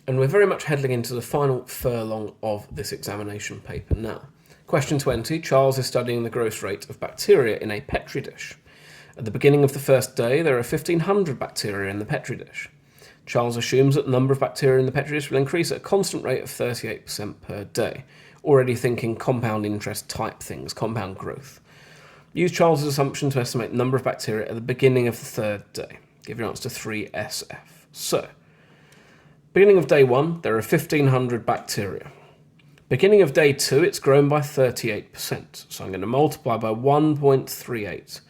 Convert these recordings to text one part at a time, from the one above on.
And we're very much heading into the final furlong of this examination paper now. Question 20, Charles is studying the growth rate of bacteria in a Petri dish. At the beginning of the first day, there are 1,500 bacteria in the Petri dish. Charles assumes that the number of bacteria in the Petri dish will increase at a constant rate of 38% per day. Already thinking compound interest type things, compound growth. Use Charles's assumption to estimate the number of bacteria at the beginning of the third day. Give your answer to 3SF. So, beginning of day 1, there are 1,500 bacteria. Beginning of day 2, it's grown by 38%. So I'm going to multiply by 1.38.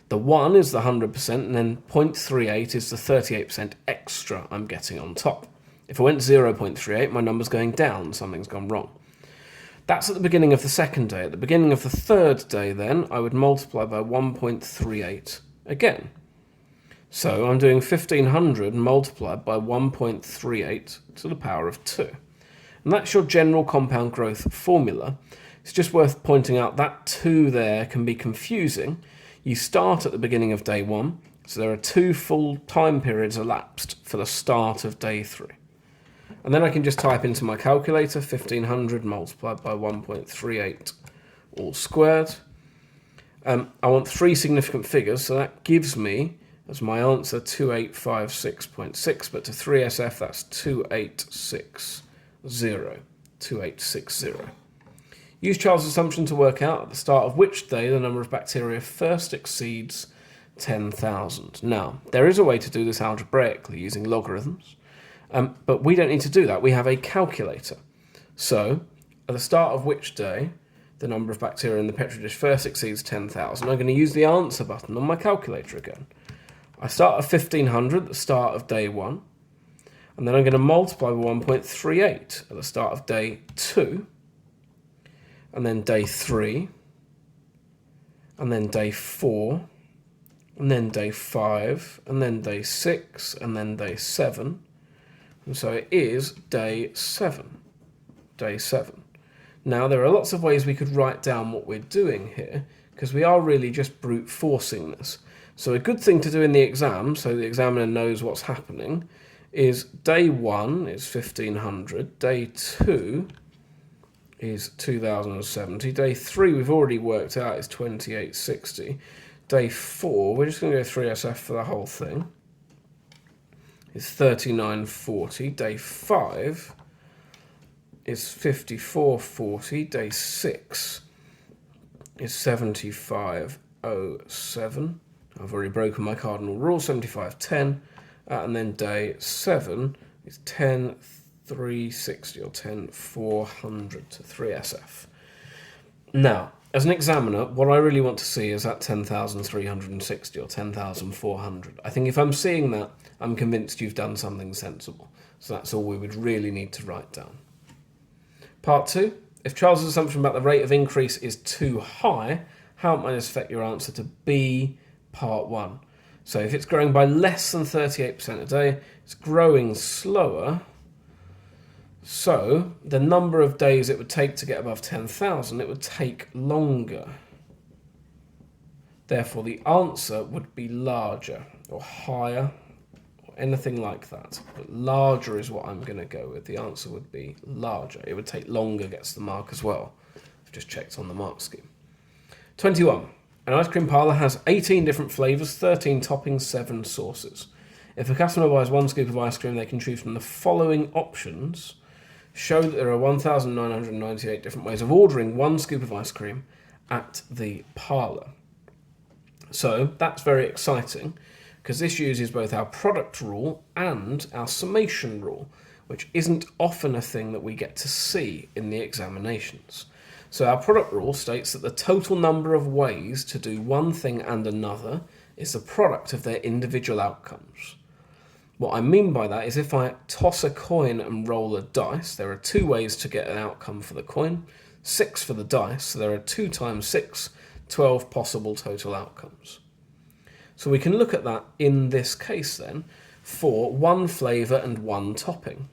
The 1 is the 100%, and then 0.38 is the 38% extra I'm getting on top. If I went 0.38, my number's going down, something's gone wrong. That's at the beginning of the second day. At the beginning of the third day, then, I would multiply by 1.38 again. So I'm doing 1,500 multiplied by 1.38 to the power of 2. And that's your general compound growth formula. It's just worth pointing out that 2 there can be confusing. You start at the beginning of day 1, so there are 2 full time periods elapsed for the start of day 3. And then I can just type into my calculator 1,500 multiplied by 1.38 all squared. I want 3 significant figures, so that gives me, as my answer, 2856.6, but to 3SF that's 2860. 2860. Use Charles' assumption to work out at the start of which day the number of bacteria first exceeds 10,000. Now, there is a way to do this algebraically using logarithms, but we don't need to do that. We have a calculator. So, at the start of which day the number of bacteria in the Petri dish first exceeds 10,000, I'm going to use the answer button on my calculator again. I start at 1,500 at the start of day 1, and then I'm going to multiply by 1.38 at the start of day 2, and then day 3, and then day 4, and then day 5, and then day 6, and then day 7. And so it is day 7. Day 7. Now, there are lots of ways we could write down what we're doing here, because we are really just brute forcing this. So a good thing to do in the exam, so the examiner knows what's happening, is day 1 is 1,500, day 2 is 2,070, day 3 we've already worked out is 2860, day 4, we're just going to go 3SF for the whole thing, is 3940, day 5 is 5440, day 6 is 7507, I've already broken my cardinal rule, 7510, and then day 7 is 10,360 or 10,400 to 3SF. Now, as an examiner, what I really want to see is that 10,360 or 10,400. I think if I'm seeing that, I'm convinced you've done something sensible. So that's all we would really need to write down. Part 2. If Charles' assumption about the rate of increase is too high, how might this affect your answer to B, part 1? So if it's growing by less than 38% a day, it's growing slower. So the number of days it would take to get above 10,000, it would take longer. Therefore, the answer would be larger or higher or anything like that. But larger is what I'm going to go with. The answer would be larger. It would take longer, gets the mark as well. I've just checked on the mark scheme. 21. An ice cream parlour has 18 different flavours, 13 toppings, 7 sauces. If a customer buys 1 scoop of ice cream, they can choose from the following options. Show that there are 1,998 different ways of ordering 1 scoop of ice cream at the parlour. So that's very exciting, because this uses both our product rule and our summation rule, which isn't often a thing that we get to see in the examinations. So our product rule states that the total number of ways to do one thing and another is the product of their individual outcomes. What I mean by that is if I toss a coin and roll a dice, there are 2 ways to get an outcome for the coin, 6 for the dice, so there are 2 times 6, 12 possible total outcomes. So we can look at that in this case then for 1 flavour and 1 topping.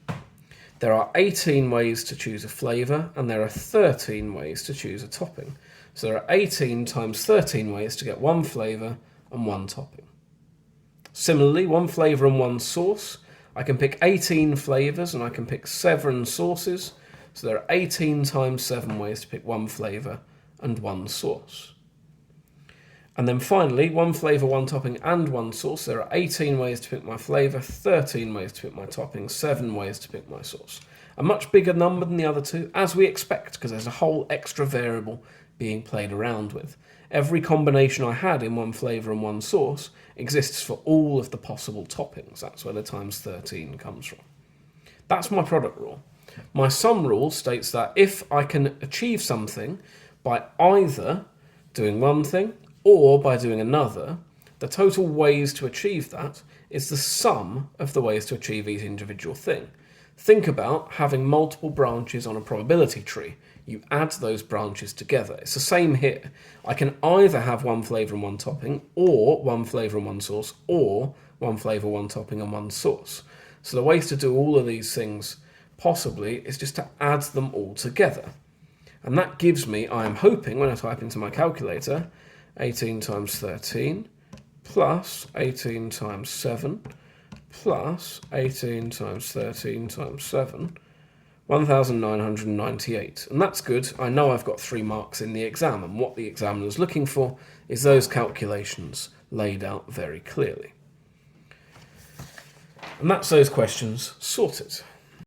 There are 18 ways to choose a flavour, and there are 13 ways to choose a topping. So there are 18 times 13 ways to get 1 flavour and 1 topping. Similarly, 1 flavour and 1 sauce, I can pick 18 flavours and I can pick 7 sauces. So there are 18 times 7 ways to pick one flavour and one sauce. And then finally, one flavour, one topping and one sauce. There are 18 ways to pick my flavour, 13 ways to pick my topping, 7 ways to pick my sauce. A much bigger number than the other two, as we expect, because there's a whole extra variable being played around with. Every combination I had in one flavour and one sauce exists for all of the possible toppings. That's where the times 13 comes from. That's my product rule. My sum rule states that if I can achieve something by either doing one thing or by doing another, the total ways to achieve that is the sum of the ways to achieve each individual thing. Think about having multiple branches on a probability tree. You add those branches together. It's the same here. I can either have one flavour and one topping, or one flavour and one sauce, or one flavour, one topping and one sauce. So the ways to do all of these things possibly is just to add them all together. And that gives me, I am hoping, when I type into my calculator, 18 times 13 plus 18 times 7 plus 18 times 13 times 7, 1,998. And that's good. I know I've got 3 marks in the exam, and what the examiner's looking for is those calculations laid out very clearly. And that's those questions sorted.